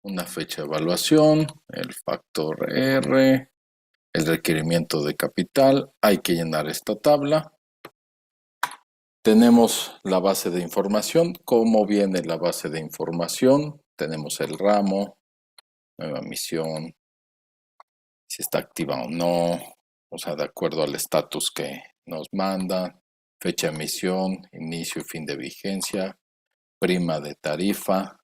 una fecha de evaluación, el factor R, el requerimiento de capital. Hay que llenar esta tabla. Tenemos la base de información. ¿Cómo viene la base de información? Tenemos el ramo, nueva emisión, si está activa o no, o sea, de acuerdo al estatus que nos manda, fecha de emisión, inicio y fin de vigencia, prima de tarifa,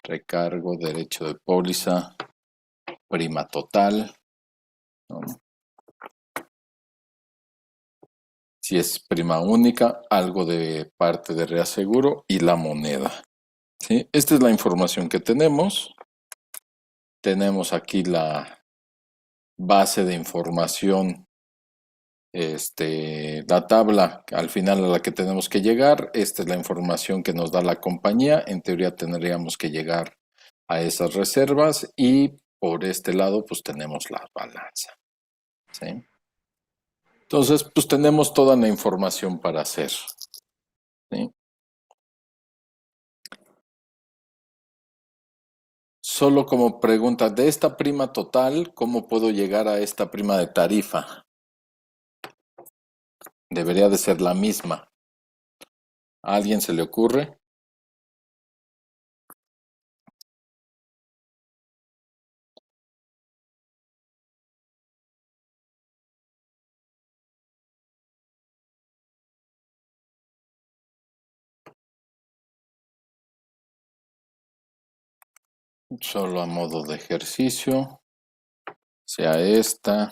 recargo, derecho de póliza, prima total, ¿no? Si es prima única, algo de parte de reaseguro y la moneda, ¿sí? Esta es la información que tenemos. Tenemos aquí la base de información, la tabla al final a la que tenemos que llegar. Esta es la información que nos da la compañía. En teoría tendríamos que llegar a esas reservas y por este lado pues tenemos la balanza, ¿sí? Entonces pues tenemos toda la información para hacer, ¿sí? Solo como pregunta, de esta prima total, ¿cómo puedo llegar a esta prima de tarifa? Debería de ser la misma. ¿A alguien se le ocurre? Solo a modo de ejercicio, sea esta,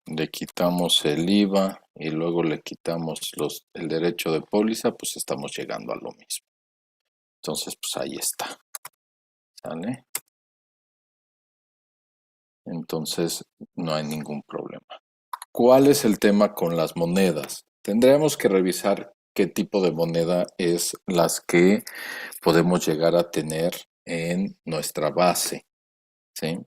le quitamos el IVA y luego le quitamos el derecho de póliza, pues estamos llegando a lo mismo. Entonces, pues ahí está, ¿sale? Entonces, no hay ningún problema. ¿Cuál es el tema con las monedas? Tendríamos que revisar qué tipo de moneda es las que podemos llegar a tener en nuestra base, ¿sí?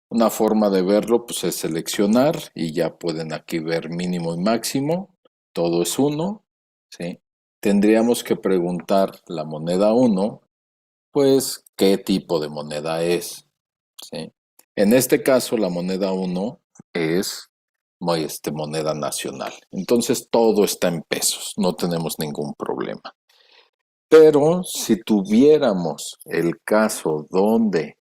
Una forma de verlo pues es seleccionar y ya pueden aquí ver mínimo y máximo, todo es 1, ¿sí? Tendríamos que preguntar la moneda 1, pues qué tipo de moneda es, ¿sí? En este caso la moneda 1 es moneda nacional, entonces todo está en pesos, no tenemos ningún problema. Pero si tuviéramos el caso donde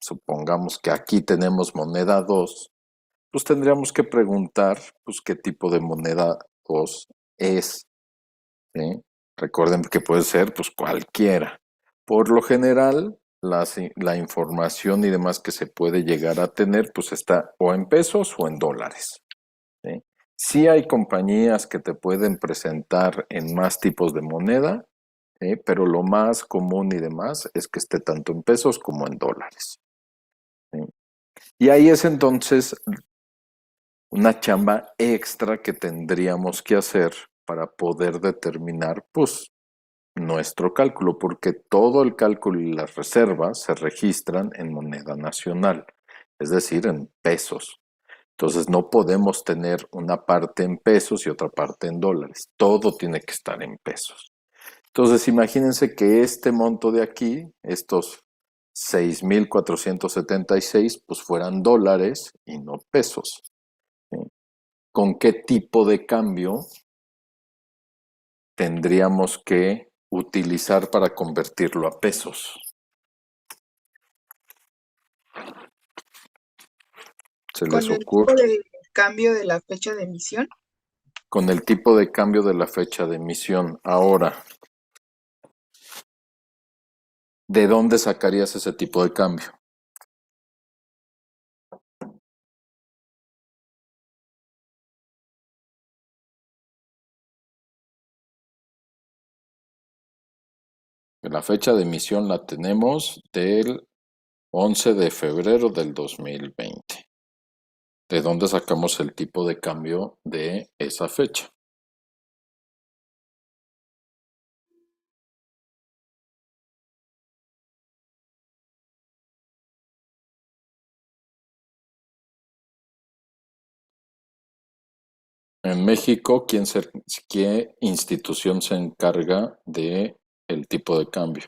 supongamos que aquí tenemos moneda 2, pues tendríamos que preguntar pues qué tipo de moneda 2 es, ¿sí? Recuerden que puede ser pues cualquiera. Por lo general, la información y demás que se puede llegar a tener pues está o en pesos o en dólares, ¿sí? Sí hay compañías que te pueden presentar en más tipos de moneda, ¿sí? Pero lo más común y demás es que esté tanto en pesos como en dólares, ¿sí? Y ahí es entonces una chamba extra que tendríamos que hacer para poder determinar, pues, nuestro cálculo, porque todo el cálculo y las reservas se registran en moneda nacional, es decir, en pesos. Entonces no podemos tener una parte en pesos y otra parte en dólares. Todo tiene que estar en pesos. Entonces imagínense que este monto de aquí, estos 6,476, pues fueran dólares y no pesos, ¿sí? ¿Con qué tipo de cambio tendríamos que utilizar para convertirlo a pesos? ¿Se les Con el ocurre? tipo de cambio de la fecha de emisión. Con el tipo de cambio de la fecha de emisión. Ahora, ¿de dónde sacarías ese tipo de cambio? La fecha de emisión la tenemos del 11 de febrero del 2020. ¿De dónde sacamos el tipo de cambio de esa fecha? En México, ¿qué institución se encarga de el tipo de cambio?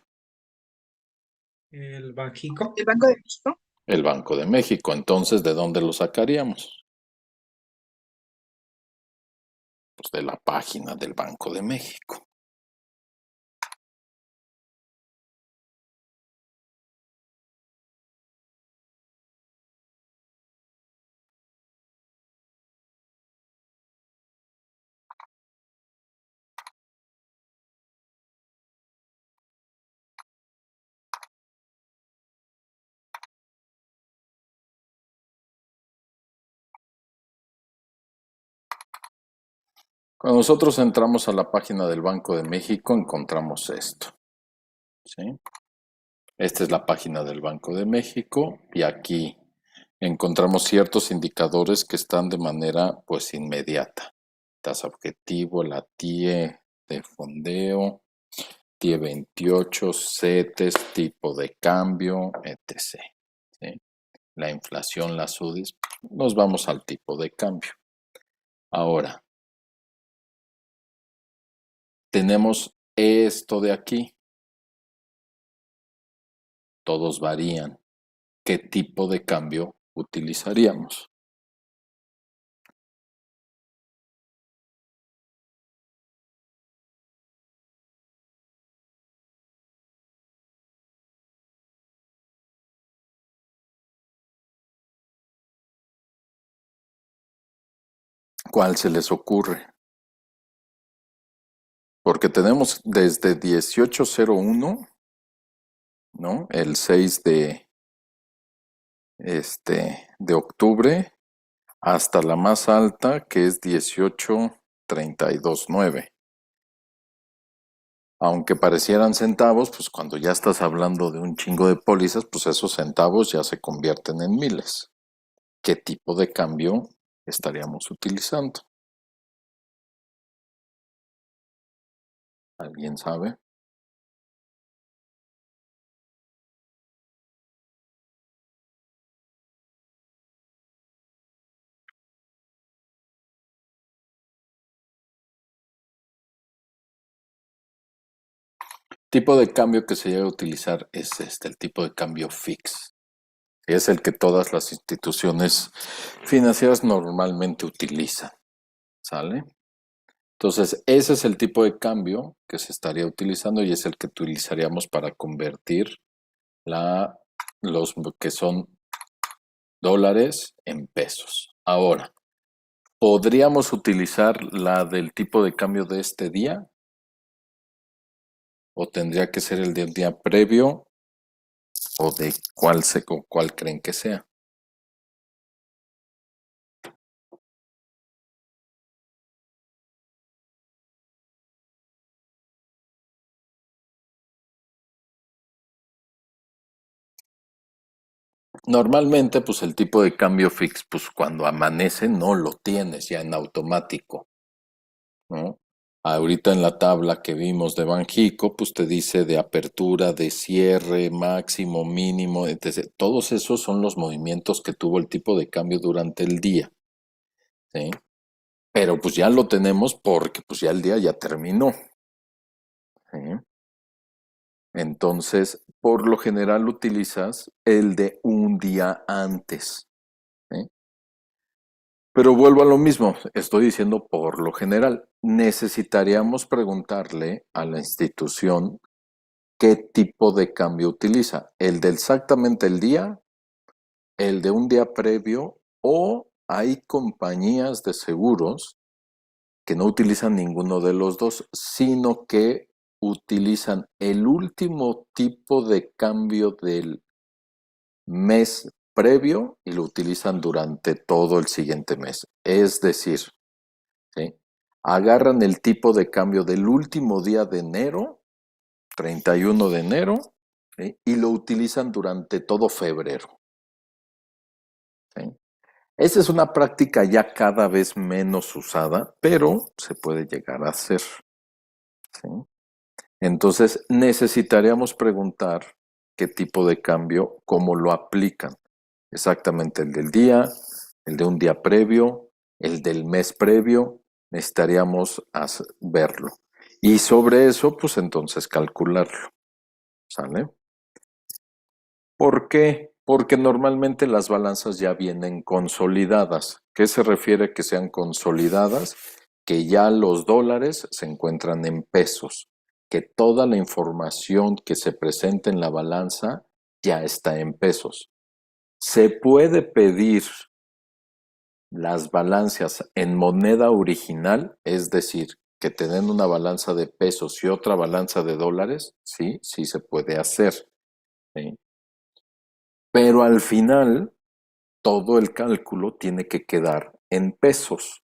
El Banjico. ¿El Banco de México? El Banco de México. Entonces, ¿de dónde lo sacaríamos? Pues de la página del Banco de México. Cuando nosotros entramos a la página del Banco de México, encontramos esto. ¿Sí? Esta es la página del Banco de México y aquí encontramos ciertos indicadores que están de manera pues inmediata. Tasa objetivo, la TIE de fondeo, TIE 28, CETES, tipo de cambio, etc. ¿Sí? La inflación, las UDIs, nos vamos al tipo de cambio. Ahora, tenemos esto de aquí. Todos varían. ¿Qué tipo de cambio utilizaríamos? ¿Cuál se les ocurre? Porque tenemos desde 1801, ¿no? El 6 de octubre hasta la más alta que es 18,329. Aunque parecieran centavos, pues cuando ya estás hablando de un chingo de pólizas, pues esos centavos ya se convierten en miles. ¿Qué tipo de cambio estaríamos utilizando? ¿Alguien sabe? Tipo de cambio que se llega a utilizar es el tipo de cambio fix. Es el que todas las instituciones financieras normalmente utilizan. ¿Sale? Entonces, ese es el tipo de cambio que se estaría utilizando y es el que utilizaríamos para convertir los que son dólares en pesos. Ahora, ¿podríamos utilizar la del tipo de cambio de este día? ¿O tendría que ser el del día previo? ¿O de cuál creen que sea? Normalmente, pues el tipo de cambio fix, pues cuando amanece no lo tienes ya en automático, ¿no? Ahorita en la tabla que vimos de Banjico, pues te dice de apertura, de cierre, máximo, mínimo, etc. Todos esos son los movimientos que tuvo el tipo de cambio durante el día, ¿sí? Pero pues ya lo tenemos porque pues ya el día ya terminó, ¿sí? Entonces, por lo general utilizas el de un día antes, ¿sí? Pero vuelvo a lo mismo, estoy diciendo por lo general, necesitaríamos preguntarle a la institución qué tipo de cambio utiliza, el de exactamente el día, el de un día previo o hay compañías de seguros que no utilizan ninguno de los dos, sino que utilizan el último tipo de cambio del mes previo y lo utilizan durante todo el siguiente mes. Es decir, ¿sí? Agarran el tipo de cambio del último día de enero, 31 de enero, ¿sí? Y lo utilizan durante todo febrero. ¿Sí? Esa es una práctica ya cada vez menos usada, pero se puede llegar a hacer. ¿Sí? Entonces necesitaríamos preguntar qué tipo de cambio, cómo lo aplican. Exactamente el del día, el de un día previo, el del mes previo, necesitaríamos verlo. Y sobre eso, pues entonces calcularlo. ¿Sale? ¿Por qué? Porque normalmente las balanzas ya vienen consolidadas. ¿Qué se refiere que sean consolidadas? Que ya los dólares se encuentran en pesos, que toda la información que se presenta en la balanza ya está en pesos. Se puede pedir las balanzas en moneda original, es decir, que te den una balanza de pesos y otra balanza de dólares, sí, sí se puede hacer. ¿Sí? Pero al final, todo el cálculo tiene que quedar en pesos.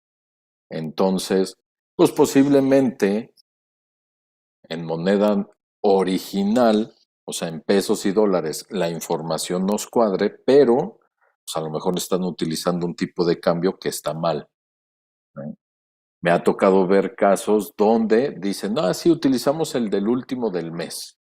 Entonces, pues posiblemente en moneda original, o sea, en pesos y dólares, la información nos cuadre, pero pues a lo mejor están utilizando un tipo de cambio que está mal. ¿No? Me ha tocado ver casos donde dicen, no, sí, utilizamos el del último del mes,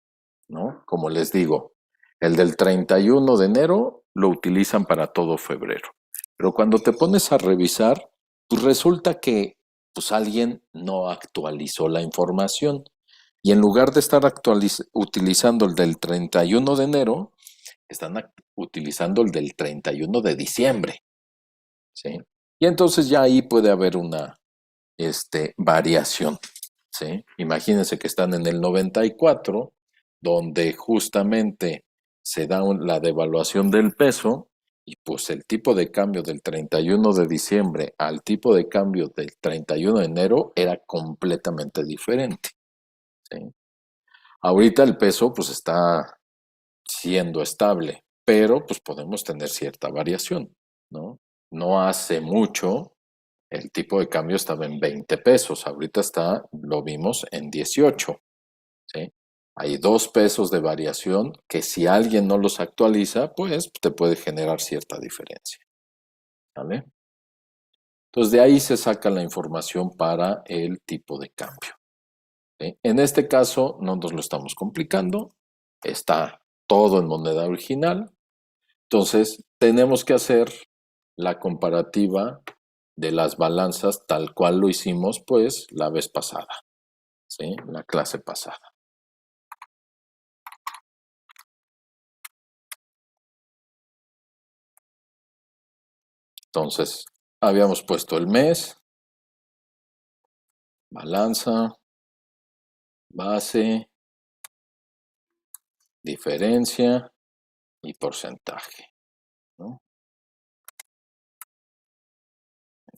¿no? Como les digo, el del 31 de enero lo utilizan para todo febrero. Pero cuando te pones a revisar, pues resulta que pues alguien no actualizó la información. Y en lugar de estar utilizando el del 31 de enero, están utilizando el del 31 de diciembre. ¿Sí? Y entonces ya ahí puede haber una variación. ¿Sí? Imagínense que están en el 94, donde justamente se da la devaluación del peso y pues el tipo de cambio del 31 de diciembre al tipo de cambio del 31 de enero era completamente diferente. ¿Sí? Ahorita el peso pues está siendo estable, pero pues podemos tener cierta variación, ¿no? No hace mucho el tipo de cambio estaba en 20 pesos, ahorita está, lo vimos, en 18, ¿sí? Hay 2 pesos de variación que si alguien no los actualiza, pues te puede generar cierta diferencia, ¿vale? Entonces de ahí se saca la información para el tipo de cambio. ¿Sí? En este caso no nos lo estamos complicando, está todo en moneda original, entonces tenemos que hacer la comparativa de las balanzas tal cual lo hicimos pues la vez pasada, ¿sí? La clase pasada. Entonces, habíamos puesto el mes, balanza, base, diferencia y porcentaje, ¿no?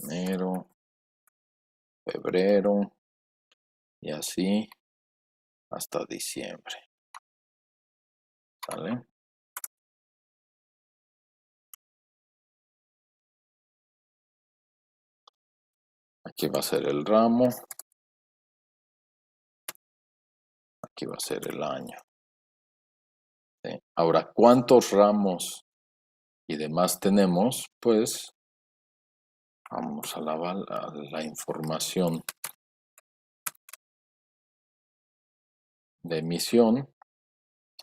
Enero, febrero y así hasta diciembre, ¿vale? Aquí va a ser el ramo, aquí va a ser el año. ¿Sí? Ahora, ¿cuántos ramos y demás tenemos? Pues vamos a la información de emisión,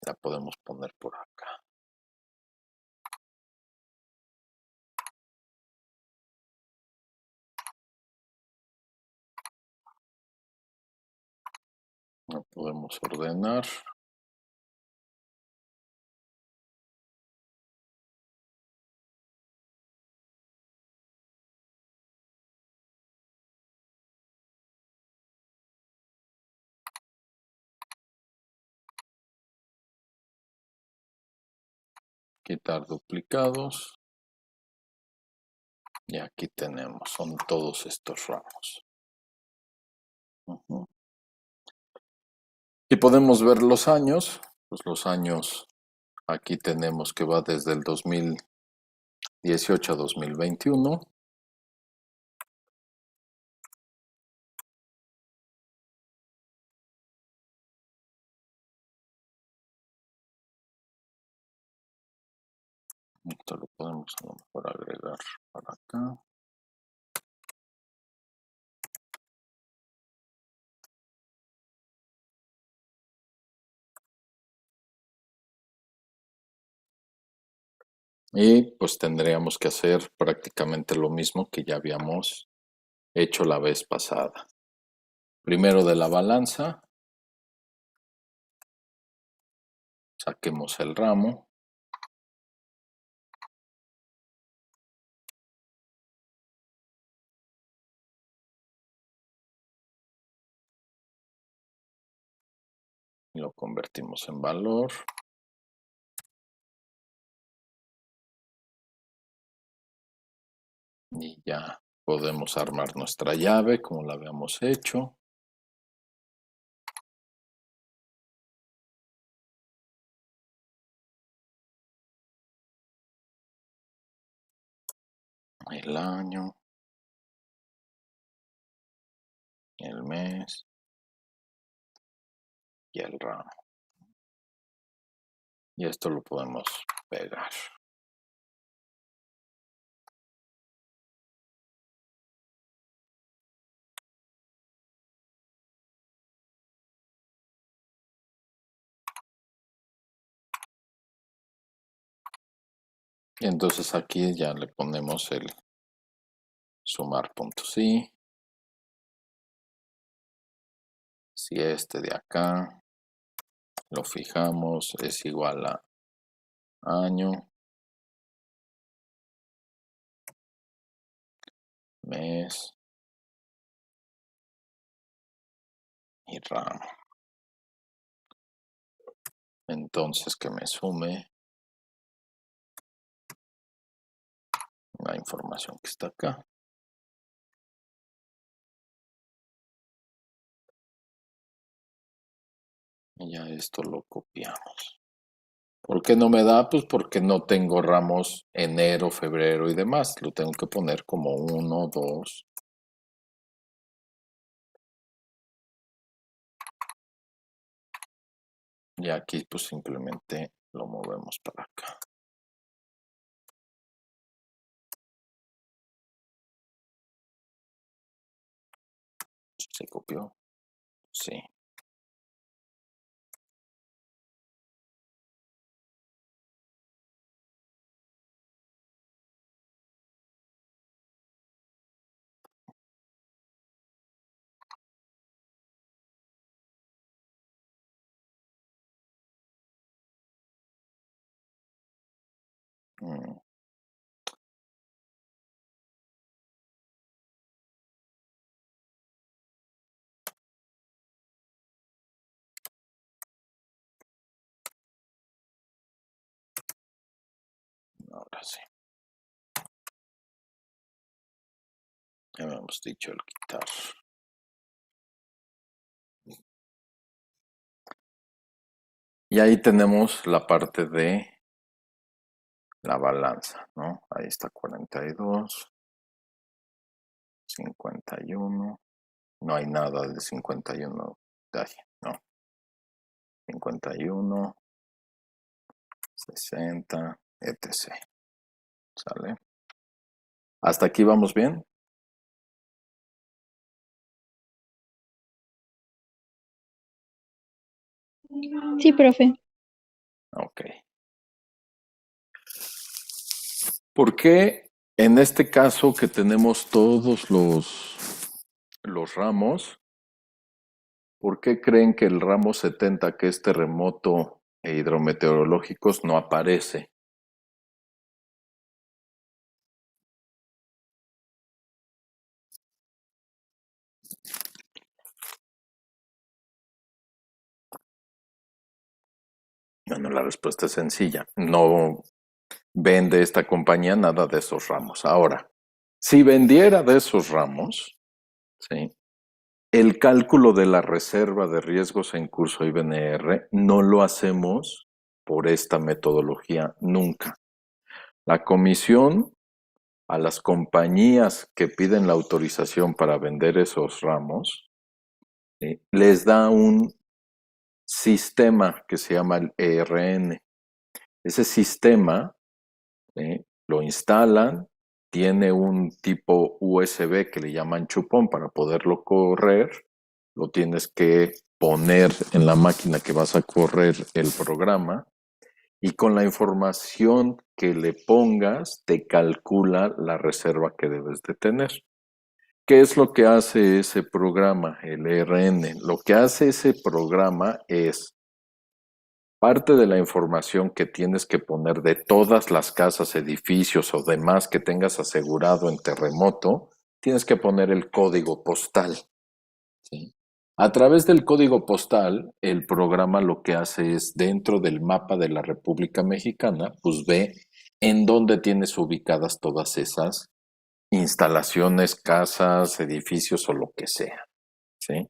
la podemos poner por acá. La podemos ordenar. Quitar duplicados. Y aquí tenemos, son todos estos ramos. Y podemos ver los años. Pues los años, aquí tenemos que va desde el 2018 a 2021. Esto lo podemos a lo mejor agregar para acá. Y pues tendríamos que hacer prácticamente lo mismo que ya habíamos hecho la vez pasada. Primero de la balanza, saquemos el ramo. Lo convertimos en valor. Y ya podemos armar nuestra llave como la habíamos hecho. El año, el mes y el ramo. Y esto lo podemos pegar. Y entonces aquí ya le ponemos el sumar puntos y si este de acá lo fijamos es igual a año, mes y ramo. Entonces que me sume la información que está acá. Y ya esto lo copiamos. ¿Por qué no me da? Pues porque no tengo ramos enero, febrero y demás. Lo tengo que poner como 1, 2. Y aquí pues simplemente lo movemos para acá. ¿Se copió? Sí. Mm, ahora sí. Ya habíamos dicho el quitar. Y ahí tenemos la parte de la balanza, ¿no? Ahí está 42, 51. No hay nada de 51 de ahí, ¿no? 51, 60, etc. ¿Sale? ¿Hasta aquí vamos bien? Sí, profe. Ok. ¿Por qué en este caso que tenemos todos los ramos, por qué creen que el ramo 70, que es terremoto e hidrometeorológicos, no aparece? Bueno, la respuesta es sencilla. No vende esta compañía nada de esos ramos. Ahora, si vendiera de esos ramos, ¿sí? El cálculo de la reserva de riesgos en curso IBNR no lo hacemos por esta metodología nunca. La comisión a las compañías que piden la autorización para vender esos ramos, ¿sí? Les da un sistema que se llama el ERN. Ese sistema, ¿sí? Lo instalan, tiene un tipo USB que le llaman chupón para poderlo correr, lo tienes que poner en la máquina que vas a correr el programa y con la información que le pongas te calcula la reserva que debes de tener. ¿Qué es lo que hace ese programa, el ERN? Lo que hace ese programa es parte de la información que tienes que poner de todas las casas, edificios o demás que tengas asegurado en terremoto, tienes que poner el código postal, ¿sí? A través del código postal, el programa lo que hace es, dentro del mapa de la República Mexicana, pues ve en dónde tienes ubicadas todas esas instalaciones, casas, edificios o lo que sea, ¿sí?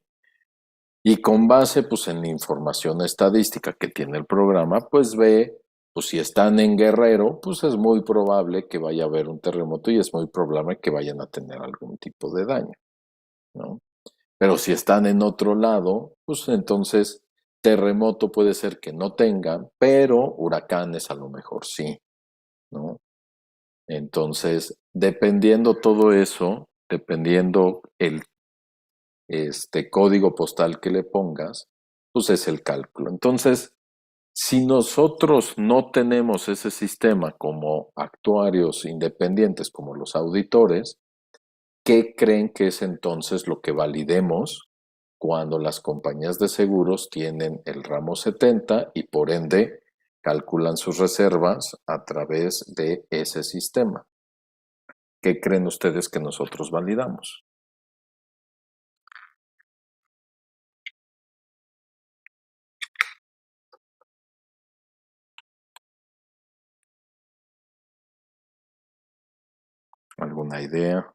Y con base, pues, en la información estadística que tiene el programa, pues ve, pues, si están en Guerrero, pues es muy probable que vaya a haber un terremoto y es muy probable que vayan a tener algún tipo de daño, ¿no? Pero si están en otro lado, pues entonces terremoto puede ser que no tengan, pero huracanes a lo mejor sí, ¿no? Entonces, dependiendo todo eso, dependiendo el código postal que le pongas, pues es el cálculo. Entonces, si nosotros no tenemos ese sistema como actuarios independientes, como los auditores, ¿qué creen que es entonces lo que validemos cuando las compañías de seguros tienen el ramo 70 y por ende calculan sus reservas a través de ese sistema? ¿Qué creen ustedes que nosotros validamos? ¿Alguna idea?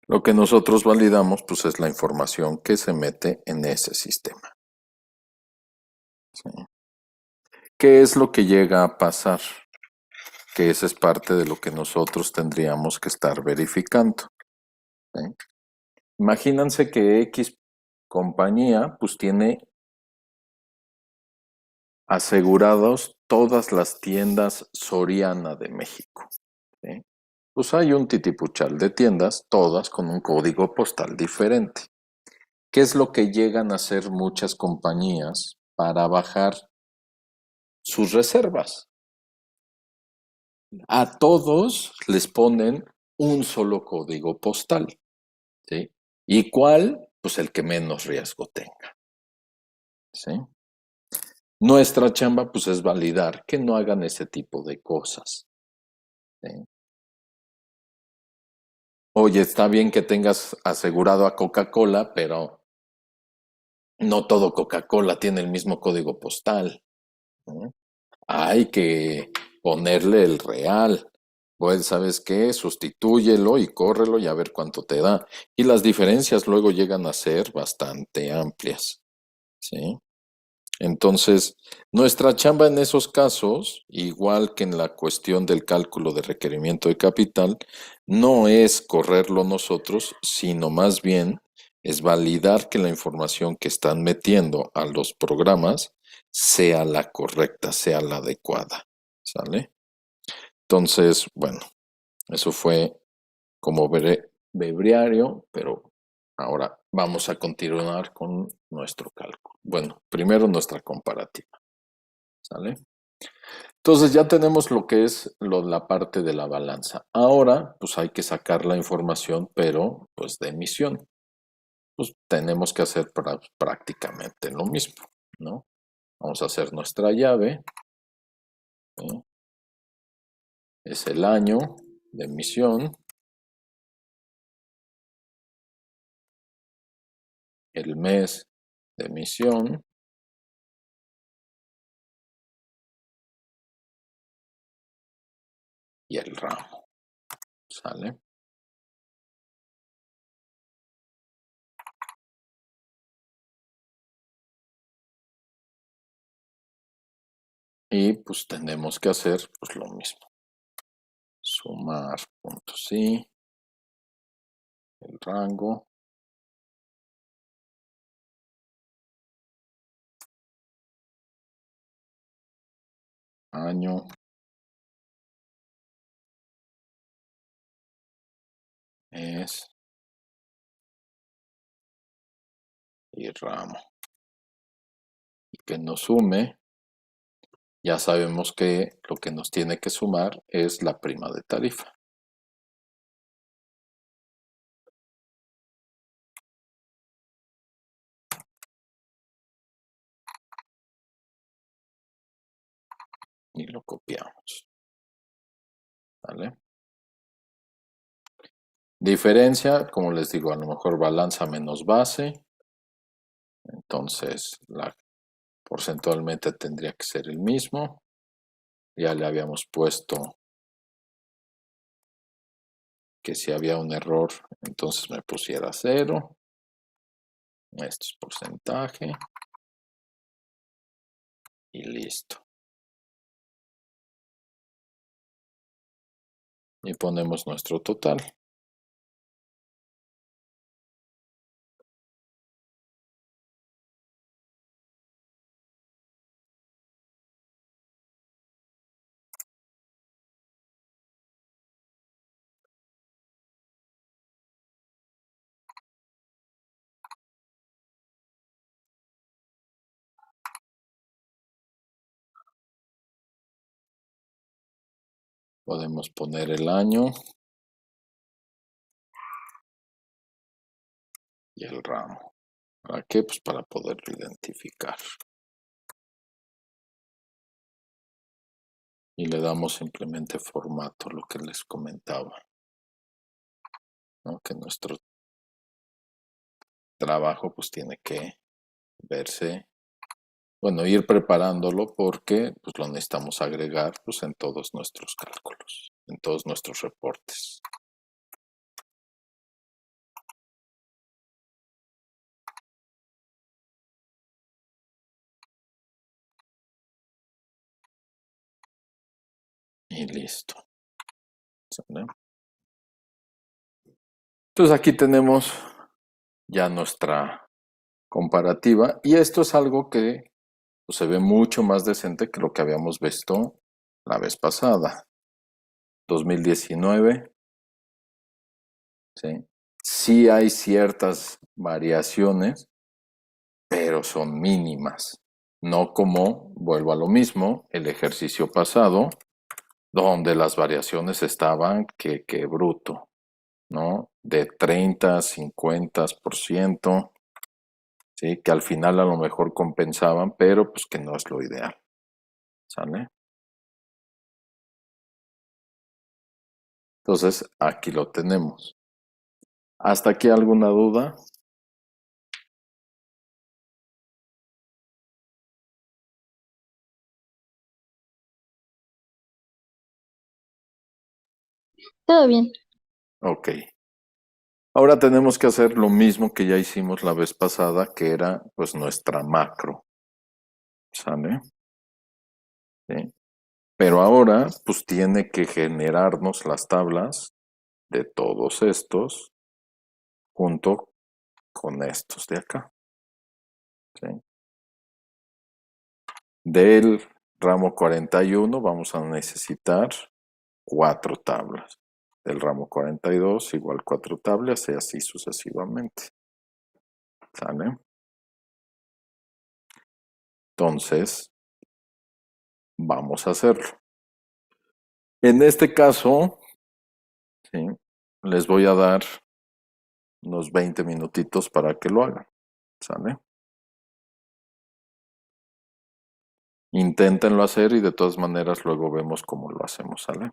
Lo que nosotros validamos, pues, es la información que se mete en ese sistema. ¿Sí? ¿Qué es lo que llega a pasar? Que esa es parte de lo que nosotros tendríamos que estar verificando. ¿Sí? Imagínense que X compañía, pues, tiene asegurados todas las tiendas Soriana de México. ¿Sí? Pues hay un titipuchal de tiendas, todas con un código postal diferente. ¿Qué es lo que llegan a hacer muchas compañías para bajar sus reservas? A todos les ponen un solo código postal, ¿sí? ¿Y cuál? Pues el que menos riesgo tenga, ¿sí? Nuestra chamba, pues, es validar que no hagan ese tipo de cosas, ¿sí? Oye, está bien que tengas asegurado a Coca-Cola, pero no todo Coca-Cola tiene el mismo código postal, ¿no? Hay que ponerle el real. Pues, ¿sabes qué? Sustitúyelo y córrelo y a ver cuánto te da. Y las diferencias luego llegan a ser bastante amplias, ¿sí? Entonces, nuestra chamba en esos casos, igual que en la cuestión del cálculo de requerimiento de capital, no es correrlo nosotros, sino más bien es validar que la información que están metiendo a los programas sea la correcta, sea la adecuada, ¿sale? Entonces, bueno, eso fue como breviario, pero ahora vamos a continuar con nuestro cálculo. Bueno, primero nuestra comparativa, ¿sale? Entonces ya tenemos lo que es la parte de la balanza. Ahora, pues hay que sacar la información, pero pues de emisión. Pues tenemos que hacer prácticamente lo mismo, ¿no? Vamos a hacer nuestra llave, ¿sí? Es el año de emisión, el mes de emisión y el ramo, ¿sale? Y pues tenemos que hacer pues lo mismo. Sumar puntos y el rango, año, mes y ramo. Y que nos sume, ya sabemos que lo que nos tiene que sumar es la prima de tarifa. y lo copiamos. ¿Vale? Diferencia, como les digo, a lo mejor balanza menos base. Entonces, porcentualmente tendría que ser el mismo. Ya le habíamos puesto que si había un error, entonces me pusiera 0. Esto es porcentaje. Y listo. Y ponemos nuestro total. Podemos poner el año y el ramo. ¿Para qué? Pues para poderlo identificar. Y le damos simplemente formato, lo que les comentaba, ¿no? Que nuestro trabajo pues tiene que verse, bueno, ir preparándolo porque pues lo necesitamos agregar pues en todos nuestros cálculos, en todos nuestros reportes. Y listo. ¿Sale? Entonces aquí tenemos ya nuestra comparativa y esto es algo que pues, se ve mucho más decente que lo que habíamos visto la vez pasada. 2019, ¿sí? Sí hay ciertas variaciones, pero son mínimas. No como, vuelvo a lo mismo, el ejercicio pasado, donde las variaciones estaban que bruto, ¿no? De 30, 50%, ¿sí? Que al final a lo mejor compensaban, pero pues que no es lo ideal, ¿sale? Entonces, aquí lo tenemos. ¿Hasta aquí alguna duda? Todo bien. Ok. Ahora tenemos que hacer lo mismo que ya hicimos la vez pasada, que era pues nuestra macro. ¿Sale? ¿Sí? Pero ahora pues tiene que generarnos las tablas de todos estos junto con estos de acá. ¿Sí? Del ramo 41 vamos a necesitar 4 tablas. Del ramo 42 igual 4 tablas y así sucesivamente. ¿Sale? Entonces, vamos a hacerlo. En este caso, ¿sí? Les voy a dar unos 20 minutitos para que lo hagan. ¿Sale? Inténtenlo hacer y de todas maneras luego vemos cómo lo hacemos. ¿Sale?